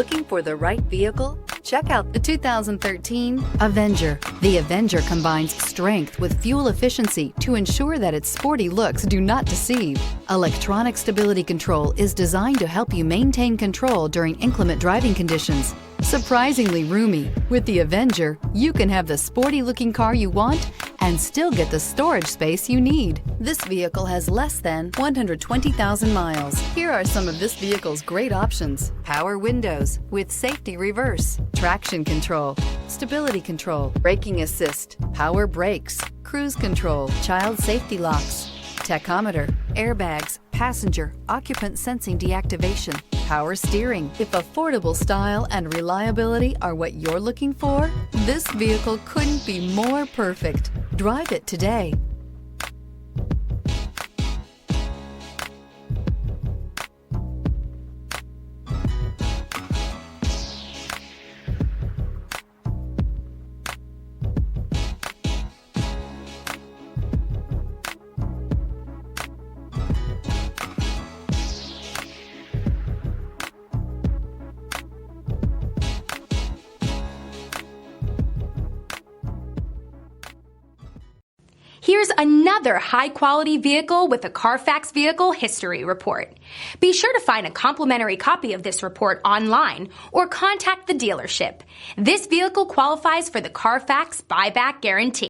Looking for the right vehicle? Check out the 2013 Avenger. The Avenger combines strength with fuel efficiency to ensure that its sporty looks do not deceive. Electronic stability control is designed to help you maintain control during inclement driving conditions. Surprisingly roomy, with the Avenger, you can have the sporty-looking car you want and still get the storage space you need. This vehicle has less than 120,000 miles. Here are some of this vehicle's great options: power windows with safety reverse, traction control, stability control, braking assist, power brakes, cruise control, child safety locks, tachometer, airbags, passenger occupant sensing deactivation, power steering. If affordable style and reliability are what you're looking for, this vehicle couldn't be more perfect. Drive it today. Here's another high-quality vehicle with a Carfax Vehicle History Report. Be sure to find a complimentary copy of this report online or contact the dealership. This vehicle qualifies for the Carfax Buyback Guarantee.